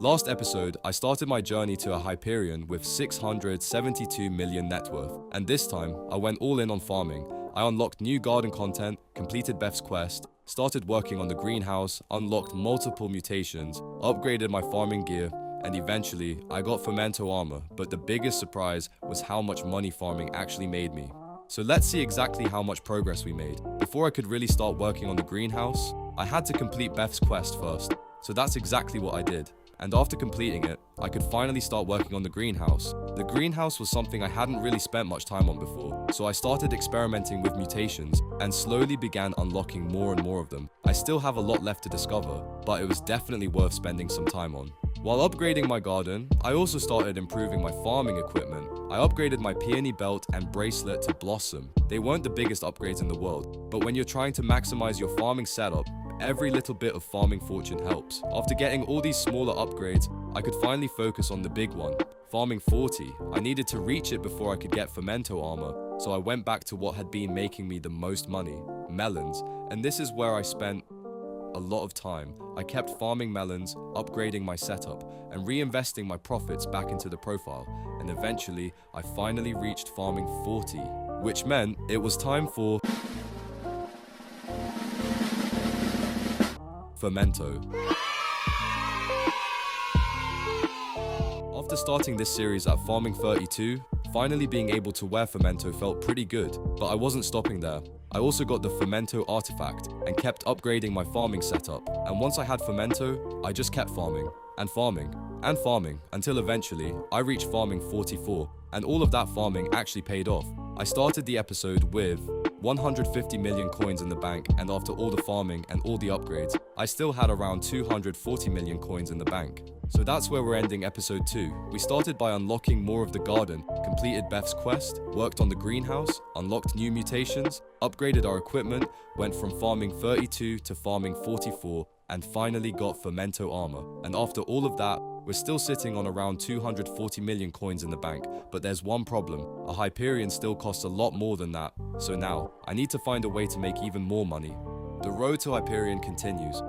Last episode, I started my journey to a Hyperion with 672 million net worth, and this time, I went all in on farming. I unlocked new garden content, completed Beth's quest, started working on the greenhouse, unlocked multiple mutations, upgraded my farming gear, and eventually, I got Fermento Armor, but the biggest surprise was how much money farming actually made me. So let's see exactly how much progress we made. Before I could really start working on the greenhouse, I had to complete Beth's quest first, so that's exactly what I did. And after completing it, I could finally start working on the greenhouse. The greenhouse was something I hadn't really spent much time on before, so I started experimenting with mutations and slowly began unlocking more and more of them. I still have a lot left to discover, but it was definitely worth spending some time on. While upgrading my garden, I also started improving my farming equipment. I upgraded my peony belt and bracelet to Blossom. They weren't the biggest upgrades in the world, but when you're trying to maximize your farming setup, every little bit of farming fortune helps. After getting all these smaller upgrades, I could finally focus on the big one, farming 40. I needed to reach it before I could get Fermento Armor, so I went back to what had been making me the most money, melons, and this is where I spent a lot of time. I kept farming melons, upgrading my setup, and reinvesting my profits back into the profile, and eventually, I finally reached farming 40, which meant it was time for Fermento. After starting this series at farming 32, finally being able to wear Fermento felt pretty good, but I wasn't stopping there. I also got the Fermento artifact and kept upgrading my farming setup, and once I had Fermento, I just kept farming, and farming, and farming, until eventually, I reached farming 44, and all of that farming actually paid off. I started the episode with 150 million coins in the bank, and after all the farming and all the upgrades, I still had around 240 million coins in the bank. So that's where we're ending episode 2. We started by unlocking more of the garden, completed Beth's quest, worked on the greenhouse, unlocked new mutations, upgraded our equipment, went from farming 32 to farming 44, and finally got Fermento Armor. And after all of that, we're still sitting on around 240 million coins in the bank, but there's one problem. A Hyperion still costs a lot more than that, so now, I need to find a way to make even more money. The road to Hyperion continues,